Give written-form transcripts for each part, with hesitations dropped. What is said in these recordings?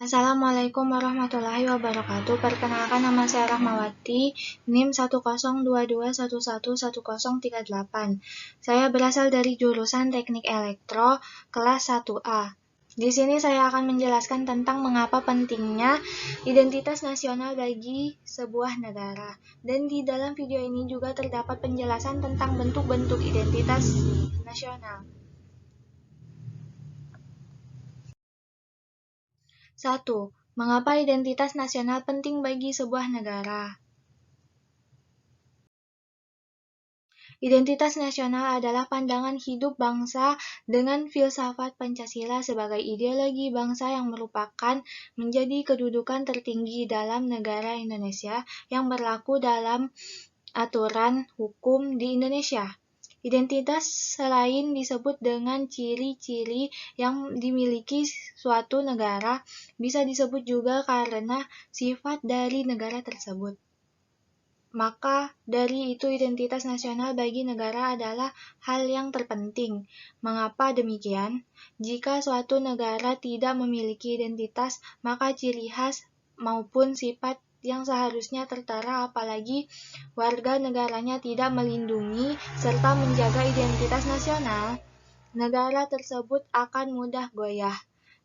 Assalamualaikum warahmatullahi wabarakatuh. Perkenalkan, nama saya Rahmawati, NIM 10221111038. Saya berasal dari jurusan Teknik Elektro kelas 1A. Di sini saya akan menjelaskan tentang mengapa pentingnya identitas nasional bagi sebuah negara. Dan di dalam video ini juga terdapat penjelasan tentang bentuk-bentuk identitas nasional. 1. Mengapa identitas nasional penting bagi sebuah negara? Identitas nasional adalah pandangan hidup bangsa dengan filsafat Pancasila sebagai ideologi bangsa yang merupakan menjadi kedudukan tertinggi dalam negara Indonesia yang berlaku dalam aturan hukum di Indonesia. Identitas selain disebut dengan ciri-ciri yang dimiliki suatu negara, bisa disebut juga karena sifat dari negara tersebut. Maka dari itu identitas nasional bagi negara adalah hal yang terpenting. Mengapa demikian? Jika suatu negara tidak memiliki identitas, maka ciri khas maupun sifat yang seharusnya tertera, apalagi warga negaranya tidak melindungi serta menjaga identitas nasional, negara tersebut akan mudah goyah.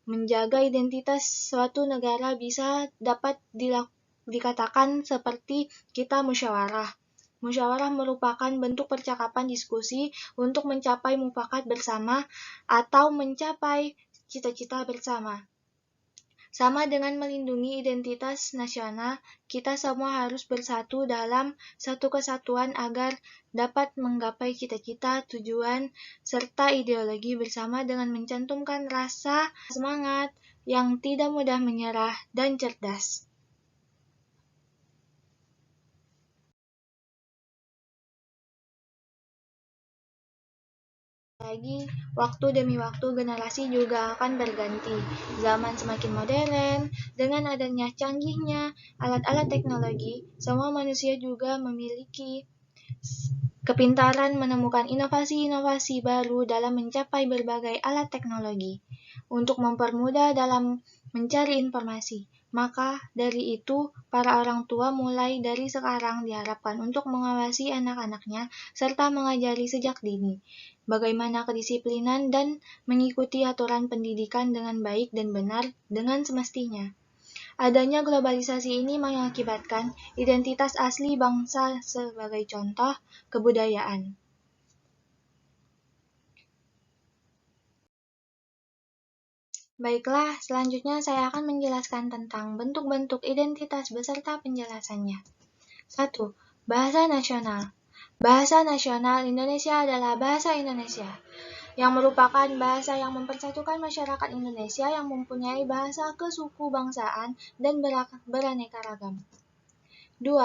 Menjaga identitas suatu negara bisa dapat dikatakan seperti kita musyawarah. Musyawarah merupakan bentuk percakapan diskusi untuk mencapai mufakat bersama atau mencapai cita-cita bersama. Sama dengan melindungi identitas nasional, kita semua harus bersatu dalam satu kesatuan agar dapat menggapai cita-cita, tujuan, serta ideologi bersama dengan mencantumkan rasa semangat yang tidak mudah menyerah dan cerdas. Lagi, waktu demi waktu generasi juga akan berganti. Zaman semakin modern, dengan adanya canggihnya alat-alat teknologi, semua manusia juga memiliki kepintaran menemukan inovasi-inovasi baru dalam mencapai berbagai alat teknologi untuk mempermudah dalam mencari informasi. Maka dari itu, para orang tua mulai dari sekarang diharapkan untuk mengawasi anak-anaknya serta mengajari sejak dini bagaimana kedisiplinan dan mengikuti aturan pendidikan dengan baik dan benar dengan semestinya. Adanya globalisasi ini mengakibatkan identitas asli bangsa sebagai contoh kebudayaan. Baiklah, selanjutnya saya akan menjelaskan tentang bentuk-bentuk identitas beserta penjelasannya. 1. Bahasa nasional. Bahasa nasional Indonesia adalah bahasa Indonesia, yang merupakan bahasa yang mempersatukan masyarakat Indonesia yang mempunyai bahasa kesukubangsaan dan beraneka ragam. 2.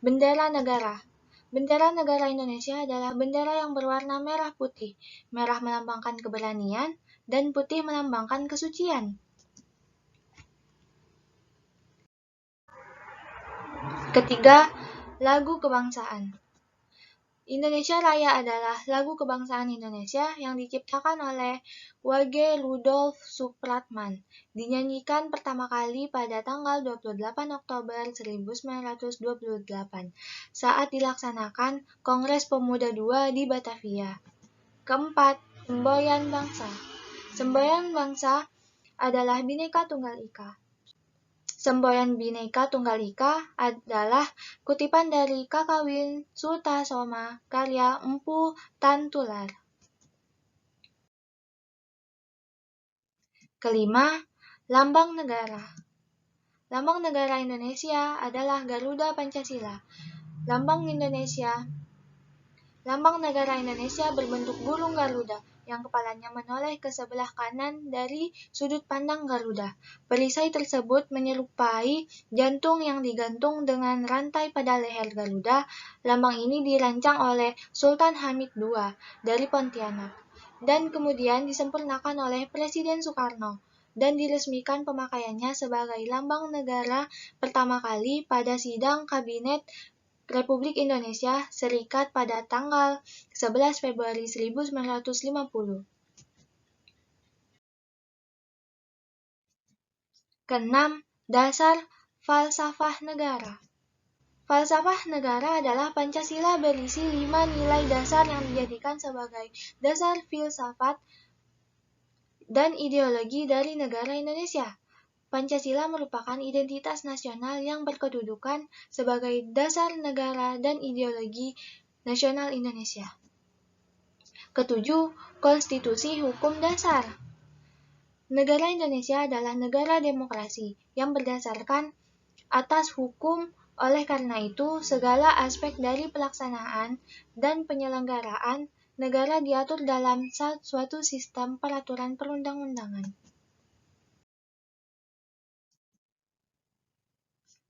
Bendera negara. Bendera negara Indonesia adalah bendera yang berwarna merah putih. Merah melambangkan keberanian dan putih melambangkan kesucian. Ketiga, lagu kebangsaan. Indonesia Raya adalah lagu kebangsaan Indonesia yang diciptakan oleh W.G. Rudolf Supratman, dinyanyikan pertama kali pada tanggal 28 Oktober 1928 saat dilaksanakan Kongres Pemuda II di Batavia. Keempat, semboyan bangsa. Semboyan bangsa adalah Bhinneka Tunggal Ika. Semboyan Bhinneka Tunggal Ika adalah kutipan dari Kakawin Sutasoma karya Empu Tantular. Kelima, lambang negara. Lambang negara Indonesia adalah Garuda Pancasila. Lambang negara Indonesia berbentuk burung Garuda yang kepalanya menoleh ke sebelah kanan dari sudut pandang Garuda. Perisai tersebut menyerupai jantung yang digantung dengan rantai pada leher Garuda. Lambang ini dirancang oleh Sultan Hamid II dari Pontianak dan kemudian disempurnakan oleh Presiden Soekarno dan diresmikan pemakaiannya sebagai lambang negara pertama kali pada sidang Kabinet Republik Indonesia Serikat pada tanggal 11 Februari 1950. Keenam, dasar falsafah negara. Falsafah negara adalah Pancasila berisi 5 nilai dasar yang dijadikan sebagai dasar filsafat dan ideologi dari negara Indonesia. Pancasila merupakan identitas nasional yang berkedudukan sebagai dasar negara dan ideologi nasional Indonesia. Ketujuh, konstitusi hukum dasar. Negara Indonesia adalah negara demokrasi yang berdasarkan atas hukum. Oleh karena itu, segala aspek dari pelaksanaan dan penyelenggaraan negara diatur dalam suatu sistem peraturan perundang-undangan.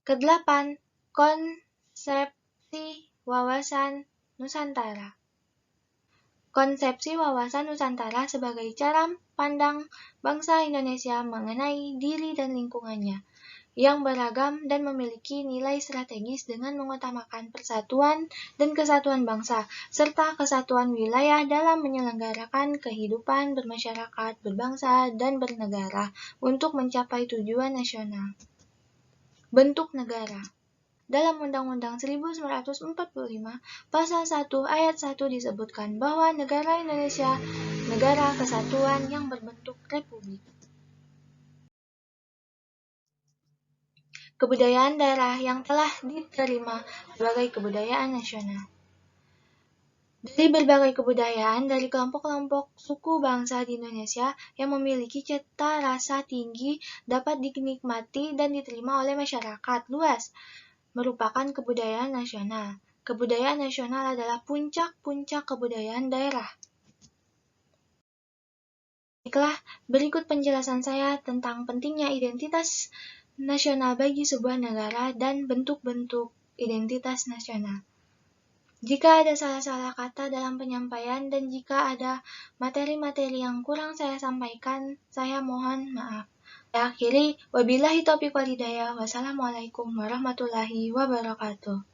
Kedelapan, konsepsi wawasan Nusantara. Konsepsi wawasan Nusantara sebagai cara pandang bangsa Indonesia mengenai diri dan lingkungannya, yang beragam dan memiliki nilai strategis dengan mengutamakan persatuan dan kesatuan bangsa, serta kesatuan wilayah dalam menyelenggarakan kehidupan bermasyarakat, berbangsa, dan bernegara untuk mencapai tujuan nasional. Bentuk negara. Dalam Undang-Undang 1945, Pasal 1 Ayat 1 disebutkan bahwa negara Indonesia negara kesatuan yang berbentuk republik. Kebudayaan daerah yang telah diterima sebagai kebudayaan nasional. Dari berbagai kebudayaan dari kelompok-kelompok suku bangsa di Indonesia yang memiliki cita rasa tinggi dapat dinikmati dan diterima oleh masyarakat luas, merupakan kebudayaan nasional. Kebudayaan nasional adalah puncak-puncak kebudayaan daerah. Baiklah, berikut penjelasan saya tentang pentingnya identitas nasional bagi sebuah negara dan bentuk-bentuk identitas nasional. Jika ada salah-salah kata dalam penyampaian dan jika ada materi-materi yang kurang saya sampaikan, saya mohon maaf. Saya akhiri, wabillahi taufiq wal hidayah. Wassalamualaikum warahmatullahi wabarakatuh.